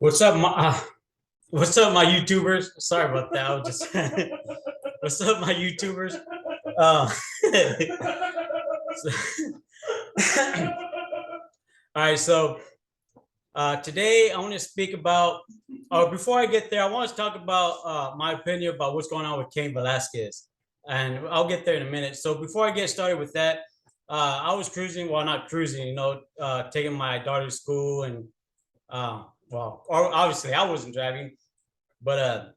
What's up, what's up, my YouTubers? Sorry about that. I was just what's up, my YouTubers? Uh, all right, so today I want to speak about. Before I get there, I want to talk about my opinion about what's going on with Kane Velasquez, and I'll get there in a minute. So before I get started with that, I was cruising. Well, not cruising, taking my daughter to school, and or obviously I wasn't driving, but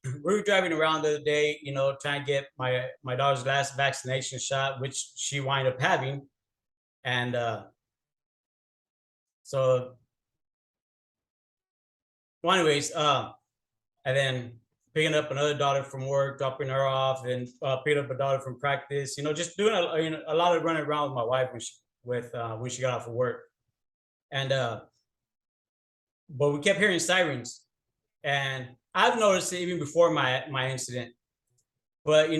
we were driving around the other day, trying to get my daughter's last vaccination shot, which she wound up having, and so, well, anyways, and then picking up another daughter from work, dropping her off, and picking up a daughter from practice. Just doing a lot of running around with my wife when she got off of work, and but we kept hearing sirens, and I've noticed it even before my incident. But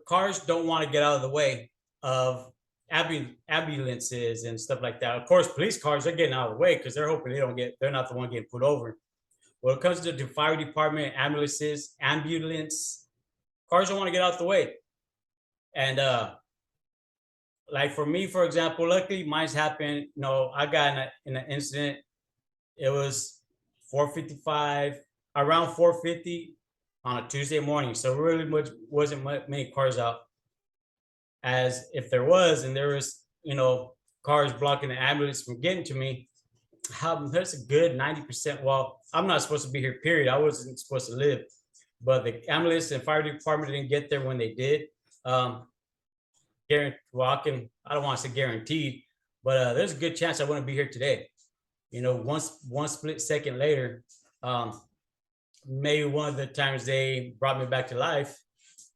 cars don't want to get out of the way of ambulances and stuff like that. Of course, police cars are getting out of the way because they're hoping they're not the one getting put over. When it comes to the fire department, ambulance cars don't want to get out of the way. And like for me, for example, luckily mine's happened. I got in an incident. It was 4:55, around 4:50 on a Tuesday morning. So really much wasn't many cars out. As if there was, and there was, cars blocking the ambulance from getting to me, there's a good 90%. Well, I'm not supposed to be here, period. I wasn't supposed to live, but the ambulance and fire department didn't get there when they did. Well, I don't want to say guaranteed, but there's a good chance I wouldn't be here today. One split second later, maybe one of the times they brought me back to life,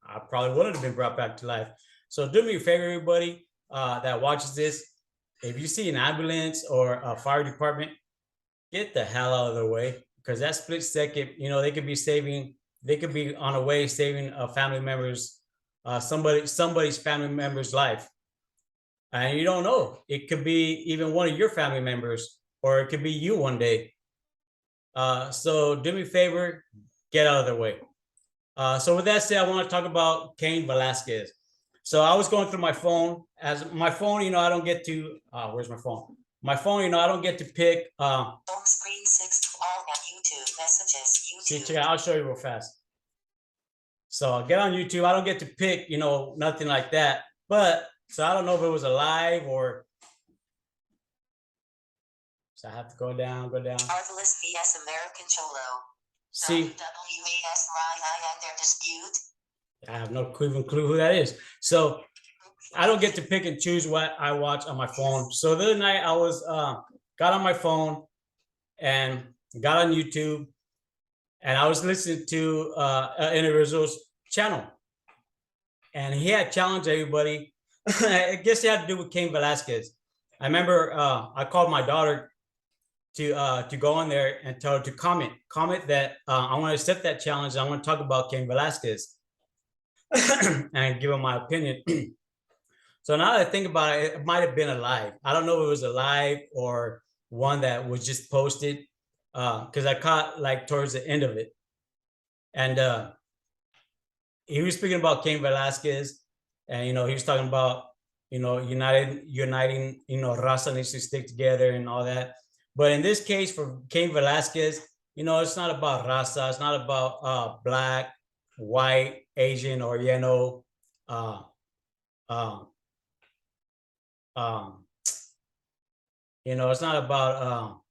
I probably wouldn't have been brought back to life. So do me a favor, everybody that watches this. If you see an ambulance or a fire department, get the hell out of their way, because that split second, they could be on a way saving a family member's, somebody's family member's life. And you don't know. It could be even one of your family members, or it could be you one day. So do me a favor, get out of their way. So with that said, I want to talk about Kane Velasquez. So I was going through my phone. As my phone, I don't get to. Where's my phone? My phone, I don't get to pick. Home screen 6 all at YouTube messages. See, check it out. I'll show you real fast. So I'll get on YouTube. I don't get to pick, nothing like that. But so I don't know if it was a live or. So I have to go down. Marvelous vs American Cholo. See. WAS Ryan and their dispute. I have no clue who that is. So I don't get to pick and choose what I watch on my phone. So the other night I was got on my phone and got on YouTube, and I was listening to an individual's channel, and he had challenged everybody. I guess it had to do with Kane Velasquez. I remember I called my daughter to go on there and tell her to comment that I want to accept that challenge. I want to talk about Kane Velasquez and give him my opinion. So now that I think about it, it might have been a live. I don't know if it was a live or one that was just posted, because I caught like towards the end of it. And he was speaking about Kane Velasquez, and he was talking about uniting, Raza needs to stick together and all that. But in this case, for Kane Velasquez, it's not about Raza. It's not about black, white, Asian, or it's not about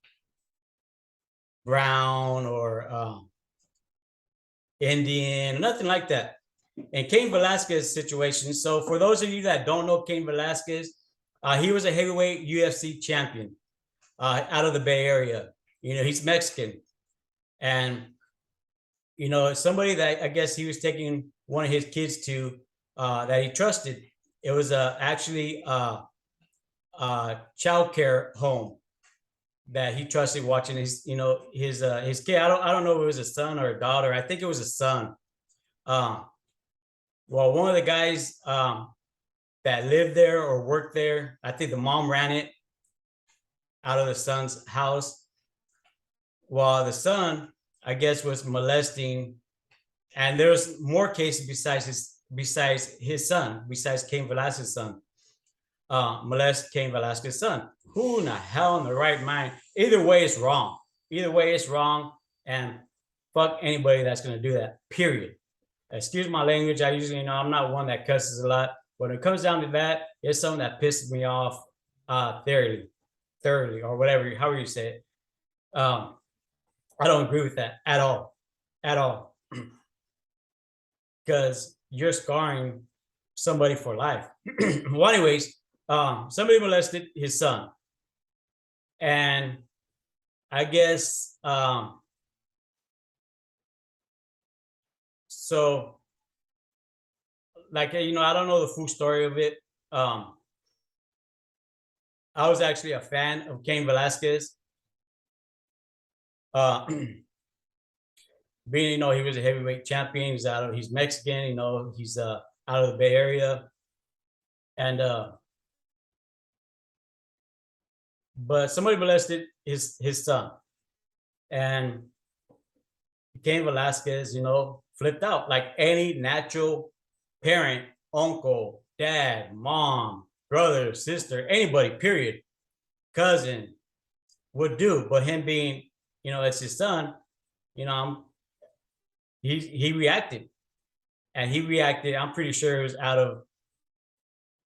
brown or Indian, nothing like that. And Kane Velasquez situation. So for those of you that don't know Kane Velasquez, he was a heavyweight UFC champion out of the Bay Area. He's Mexican, and somebody that I guess he was taking one of his kids to that he trusted. It was actually child care home that he trusted, watching his kid. I don't know if it was a son or a daughter. I think it was a son. Well, one of the guys that lived there or worked there, I think the mom ran it out of the son's house. while the son, I guess, was molesting, and there's more cases besides his son, besides Kane Velasquez's son, molest Kane Velasquez's son. Who in the hell in the right mind? Either way, it's wrong. Either way, it's wrong, and fuck anybody that's gonna do that. Period. Excuse my language. I usually, I'm not one that cusses a lot. When it comes down to that, it's something that pisses me off thoroughly, or whatever, however you say it. I don't agree with that at all, because you're scarring somebody for life. Well, anyways, somebody molested his son, and I guess so. Like, I don't know the full story of it. I was actually a fan of Kane Velasquez. Being, he was a heavyweight champion. He's Mexican. He's out of the Bay Area, and but somebody molested his son, and Kane Velasquez, flipped out like any natural parent, uncle, dad, mom, brother, sister, anybody, period, cousin would do. But him being, it's his son, he reacted, and he reacted. I'm pretty sure it was out of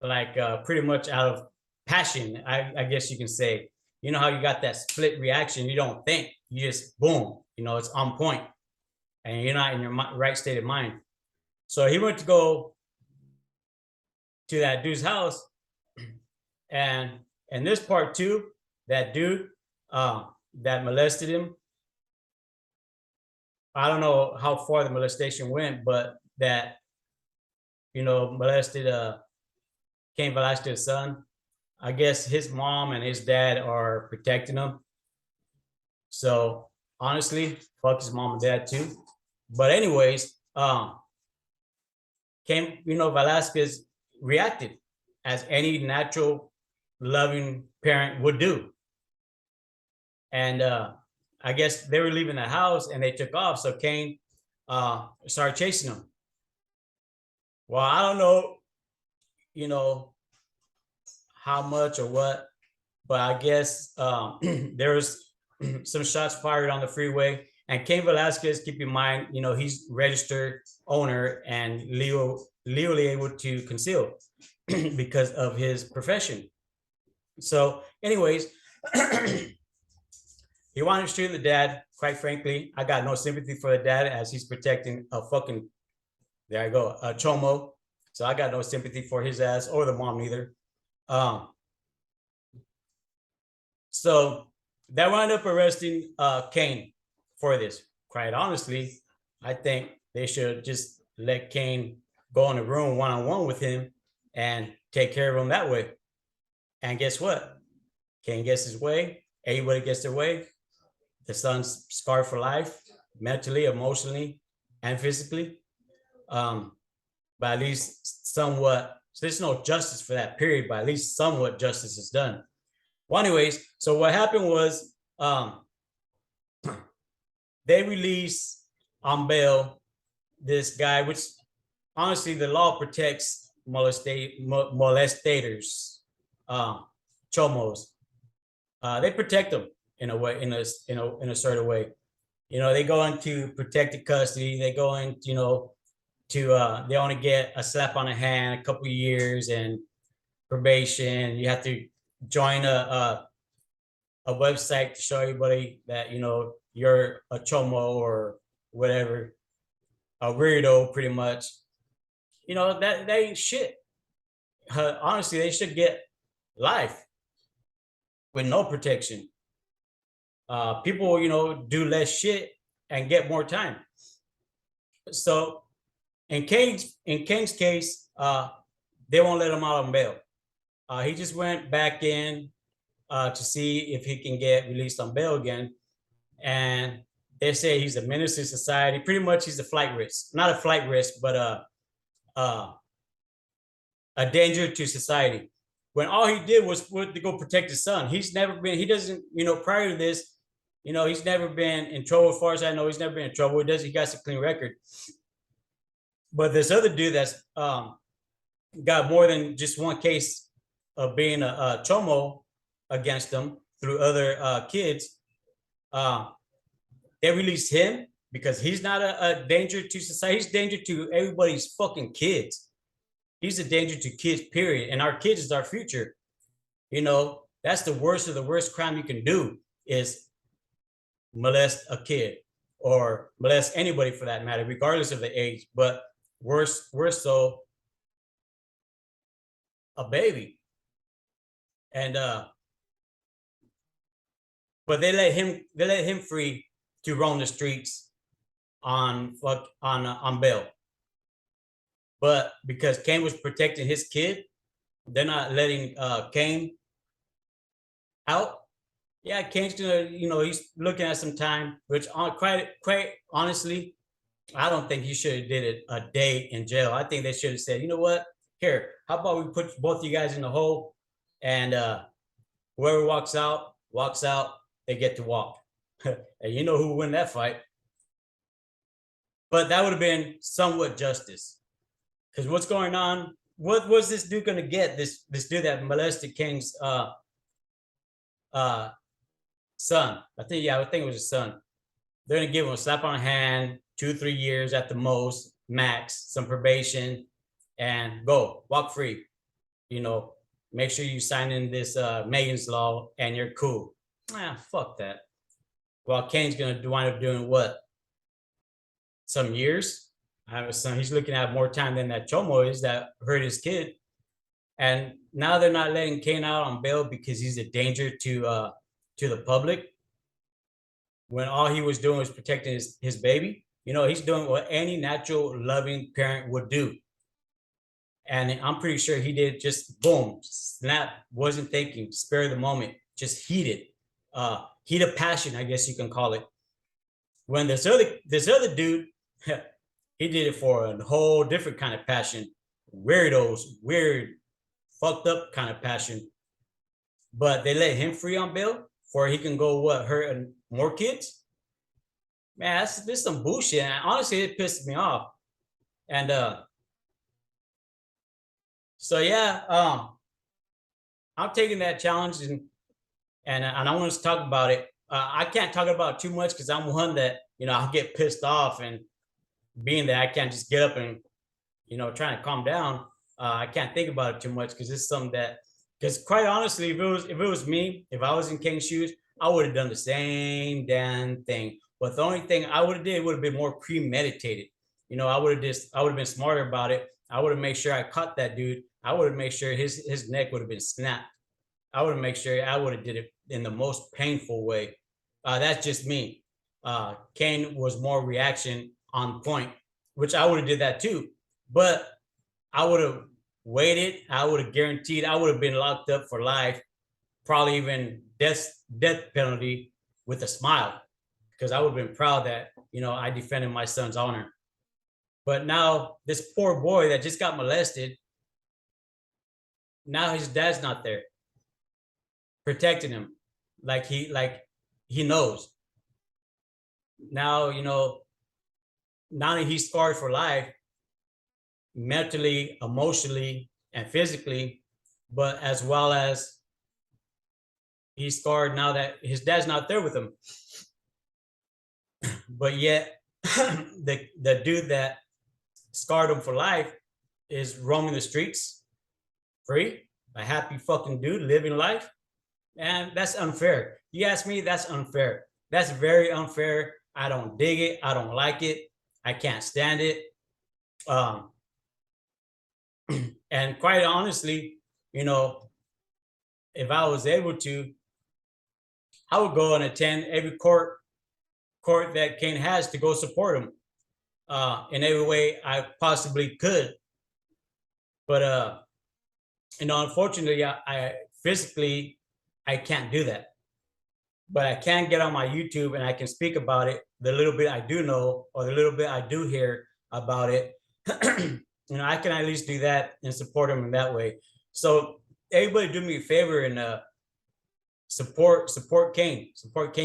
like pretty much out of passion. I guess you can say. You know how you got that split reaction? You don't think, you just boom. It's on point, and you're not in your right state of mind. So he went to go to that dude's house, and in this part too, that dude that molested him, I don't know how far the molestation went, but that molested Cain Velasquez's son. I guess his mom and his dad are protecting him. So honestly, fuck his mom and dad too. But anyways, Velasquez reacted as any natural, loving parent would do. And I guess they were leaving the house and they took off. So Kane started chasing them. Well, I don't know, how much or what, but I guess there was some shots fired on the freeway. And Kane Velasquez, keep in mind, he's registered owner and legally able to conceal because of his profession. So, anyways, he wanted to shoot the dad. Quite frankly, I got no sympathy for the dad as he's protecting a fucking, there I go, a chomo. So I got no sympathy for his ass or the mom either. So that wound up arresting Kane for this. Quite honestly, I think they should just let Kane go in a room one-on-one with him and take care of him that way. And guess what? Kane gets his way. Everybody gets their way. The son's scarred for life, mentally, emotionally, and physically. But at least somewhat, so there's no justice for that period, but at least somewhat justice is done. Well, anyways, so what happened was they released on bail this guy, which honestly the law protects molestators, chomos. They protect them in a way, in a certain way. They go into protected custody. They go into, they only get a slap on the hand, a couple of years, and probation. You have to join a website to show everybody that you're a chomo or whatever, a weirdo, pretty much. That ain't shit. Honestly, they should get life with no protection. People, do less shit and get more time. So in Kane's case, they won't let him out on bail. He just went back in to see if he can get released on bail again. And they say he's a menace to society. Pretty much he's a flight risk. Not a flight risk, but a danger to society. When all he did was to go protect his son. He doesn't, prior to this, You know, he's never been in trouble. As far as I know, he's never been in trouble. He got a clean record. But this other dude that's got more than just one case of being a chomo against him through other kids. Uh, they released him because he's not a danger to society. He's a danger to everybody's fucking kids. He's a danger to kids, period. And our kids is our future. You know, that's the worst of the worst crime you can do is molest a kid or molest anybody for that matter, regardless of the age. But worse so a baby. And but they let him free to roam the streets on bail. But because Kane was protecting his kid, they're not letting Kane out. Yeah, Kane's gonna, you know, he's looking at some time, which quite honestly, I don't think he should have did it a day in jail. I think they should have said, you know what? Here, how about we put both you guys in the hole, and whoever walks out, they get to walk. And you know who will win that fight. But that would have been somewhat justice. Because what's going on? What was this dude gonna get? This dude that molested King's son. I think it was his son. They're gonna give him a slap on the hand, 2-3 years at the most, max, some probation, and go walk free. You know, make sure you sign in this Megan's Law, and you're cool. Fuck that. Well, Kane's gonna wind up doing what? Some years. He's looking at more time than that Chomo is that hurt his kid. And now they're not letting Kane out on bail because he's a danger to the public. When all he was doing was protecting his baby. You know, he's doing what any natural, loving parent would do. And I'm pretty sure he did just boom, snap, wasn't thinking, spare the moment, just heated. Heat of passion, I guess you can call it. When this other dude, he did it for a whole different kind of passion. Weird, fucked up kind of passion. But they let him free on bail for he can go hurt more kids. Man, this some bullshit. And honestly, it pissed me off. And so yeah, I'm taking that challenge and I want to talk about it. I can't talk about it too much because I'm one that, you know, I'll get pissed off, and being that I can't just get up and, you know, trying to calm down. I can't think about it too much because it's something that, because quite honestly, if it was me, if I was in Kane's shoes, I would have done the same damn thing. But the only thing I would have did would have been more premeditated. You know, I would have been smarter about it. I would have made sure I caught that dude. I would have made sure his neck would have been snapped. I would have made sure I would have did it in the most painful way. That's just me. Kane was more reaction on point, which I would have did that too. But I would have waited. I would have guaranteed I would have been locked up for life, probably even death penalty with a smile, because I would have been proud that, you know, I defended my son's honor. But now this poor boy that just got molested, now his dad's not there protecting him like he knows. Now, you know, not only he's scarred for life, mentally, emotionally, and physically, but as well as he's scarred now that his dad's not there with him. But yet, the dude that scarred him for life is roaming the streets free, a happy fucking dude living life. And that's unfair. You ask me, that's unfair. That's very unfair. I don't dig it. I don't like it. I can't stand it. And quite honestly, you know, if I was able to, I would go and attend every court that Kane has to go support him in every way I possibly could. But you know, unfortunately, I physically I can't do that. But I can get on my YouTube and I can speak about it, the little bit I do know or the little bit I do hear about it. You know, I can at least do that and support him in that way. So everybody do me a favor and support Kane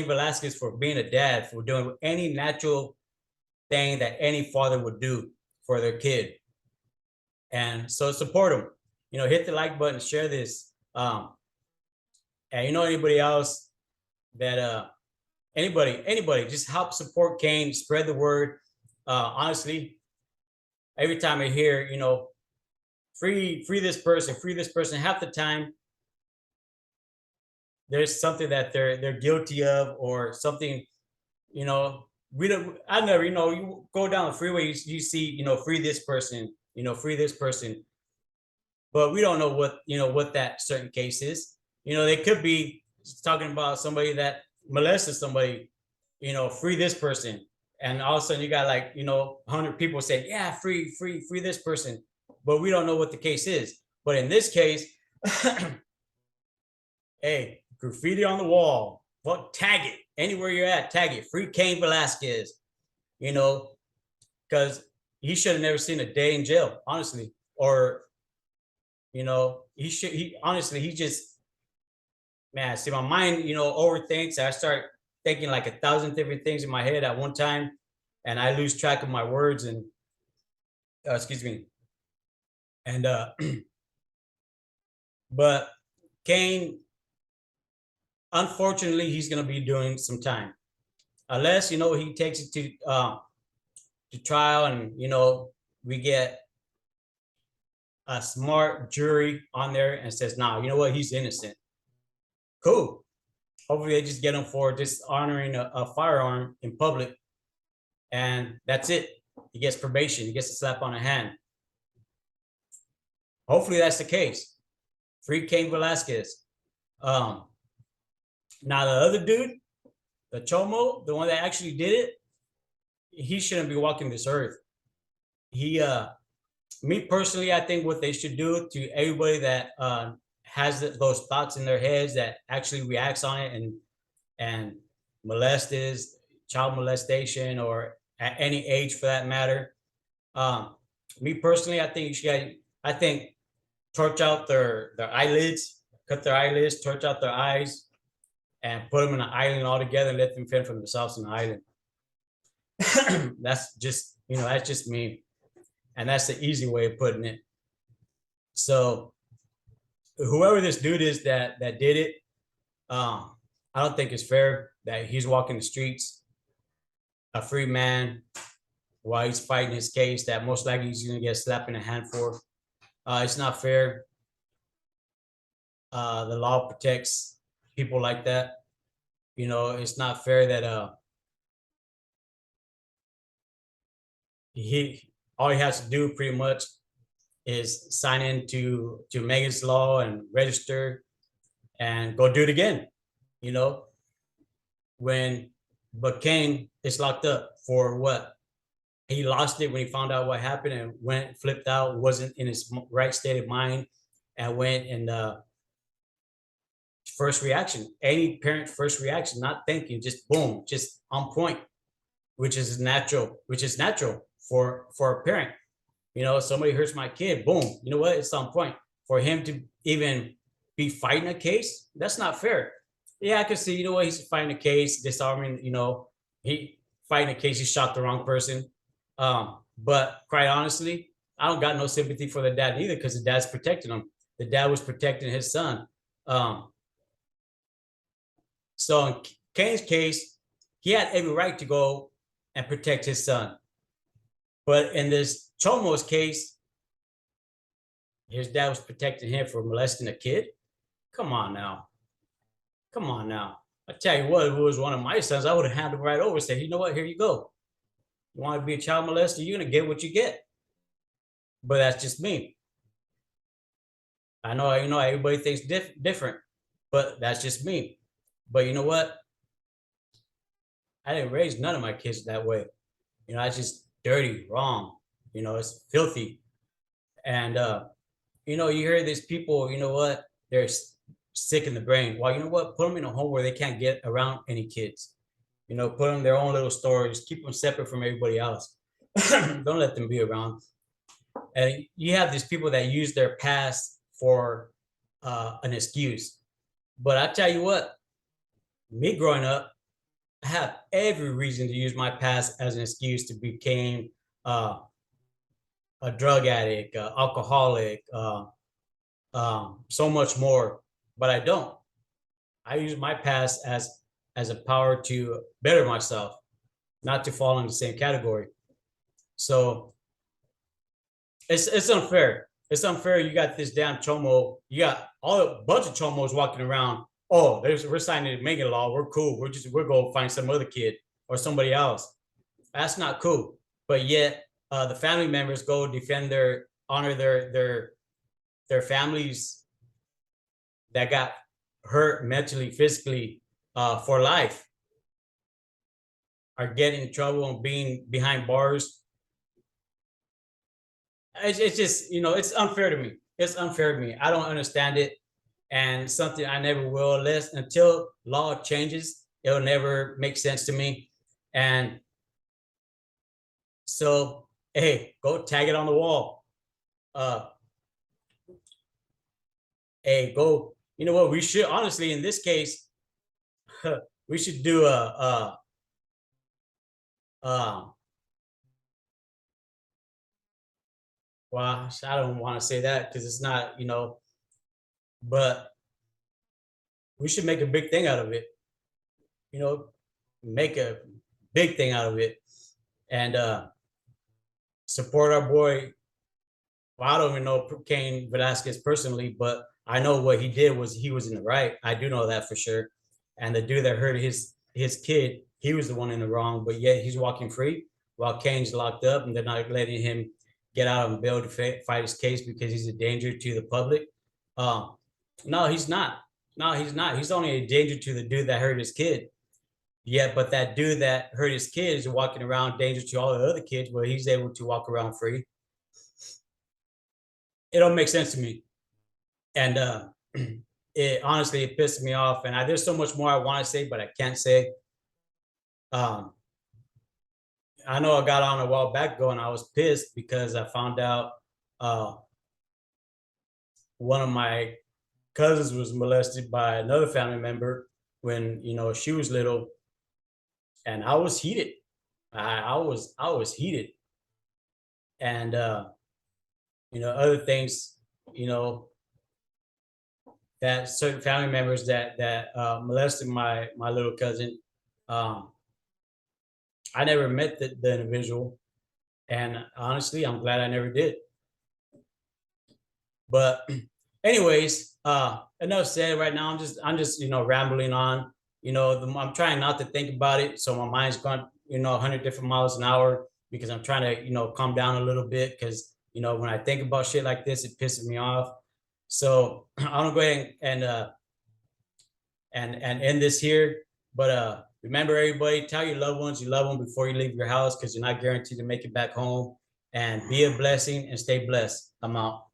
Velasquez for being a dad, for doing any natural thing that any father would do for their kid. And so support them. Hit the like button, share this. And anybody else that anybody, just help support Kane, spread the word. Honestly, every time I hear, free this person, half the time there's something that they're guilty of, or something, we don't I never, you go down the freeway, you see, free this person, free this person. But we don't know what that certain case is. They could be talking about somebody that molested somebody, free this person. And all of a sudden you got 100 people saying, yeah, free this person. But we don't know what the case is. But in this case, hey, graffiti on the wall. Well, tag it anywhere you're at. Tag it. Free Kane Velasquez. Because he should have never seen a day in jail, honestly. Or, he just, man, see, my mind, overthinks. I start thinking like 1,000 different things in my head at one time, and I lose track of my words. And excuse me. And but Kane, unfortunately, he's gonna be doing some time, unless he takes it to trial, and we get a smart jury on there and says, "Nah, you know what? He's innocent." Cool. Hopefully, they just get him for dishonoring a firearm in public, and that's it. He gets probation. He gets a slap on the hand. Hopefully, that's the case. Free Kane Velasquez. Now the other dude, the Chomo, the one that actually did it, he shouldn't be walking this earth. Me personally, I think what they should do to everybody that has those thoughts in their heads, that actually reacts on it and child molestation, or at any age for that matter. Me personally, I think torch out their eyelids, cut their eyelids, torch out their eyes, and put them in an island altogether and let them fend for themselves in the island. That's just me. And that's the easy way of putting it. So whoever this dude is that did it, I don't think it's fair that he's walking the streets, a free man, while he's fighting his case that most likely he's going to get slapped in the hand for. It's not fair. The law protects people like that. It's not fair that all he has to do pretty much is sign into Megan's Law and register and go do it again. But Kane is locked up for what? He lost it when he found out what happened and flipped out, wasn't in his right state of mind, and went and first reaction, any parent first reaction, not thinking, just boom, just on point, which is natural for a parent. Somebody hurts my kid, boom, you know what? It's on point. For him to even be fighting a case, that's not fair. Yeah, I can see, he's fighting a case, disarming, he fighting a case, he shot the wrong person. But quite honestly, I don't got no sympathy for the dad either, because the dad's protecting him. The dad was protecting his son. So in Kane's case, he had every right to go and protect his son. But in this Chomo's case, his dad was protecting him for molesting a kid. Come on now. I tell you what, if it was one of my sons, I would have handed him right over and said, you know what, here you go. You want to be a child molester, you're going to get what you get. But that's just me. I know, everybody thinks different, but that's just me. But you know what? I didn't raise none of my kids that way. I just dirty, wrong. It's filthy. And, you hear these people, they're sick in the brain. Well, you know what? Put them in a home where they can't get around any kids. Put them in their own little stories, keep them separate from everybody else. Don't let them be around. And you have these people that use their past for an excuse. But I tell you what, me growing up, I have every reason to use my past as an excuse to become uh, a drug addict, alcoholic, so much more. But I don't. I use my past as a power to better myself, not to fall in the same category. So it's unfair. It's unfair. You got this damn chomo. You got all a bunch of chomos walking around. Oh, we're signing the Megan law. We're cool. We're going to find some other kid or somebody else. That's not cool. But yet, the family members go defend honor their families that got hurt mentally, physically, for life, are getting in trouble and being behind bars. It's just, it's unfair to me. It's unfair to me. I don't understand it, and something I never will, until law changes. It'll never make sense to me. And so, hey, go tag it on the wall. Uh, hey, go. You know what? We should honestly, in this case, we should do uh, well, I don't want to say that because it's not, but we should make a big thing out of it. You know, make a big thing out of it, and support our boy. Well, I don't even know Kane Velasquez personally, but I know what he did was he was in the right. I do know that for sure. And the dude that hurt his kid, he was the one in the wrong, but yet he's walking free while Kane's locked up, and they're not letting him get out on bail to fight his case because he's a danger to the public. Um, no, he's not. No, he's not. He's only a danger to the dude that hurt his kid. Yeah, but that dude that hurt his kid is walking around danger to all the other kids, where he's able to walk around free. It don't make sense to me. And it honestly, it pisses me off. And there's so much more I want to say, but I can't say. Um, I know I got on a while back ago, and I was pissed because I found out uh, one of my cousins was molested by another family member when she was little, and I was heated. I was heated, and other things, that certain family members that molested my little cousin. Um, I never met the individual, and honestly, I'm glad I never did. But anyways, enough said. Right now, I'm just rambling on. I'm trying not to think about it, so my mind's going 100 different miles an hour because I'm trying to calm down a little bit because when I think about shit like this, it pisses me off. So I'm gonna go ahead and end this here. But remember, everybody, tell your loved ones you love them before you leave your house because you're not guaranteed to make it back home. And be a blessing and stay blessed. I'm out.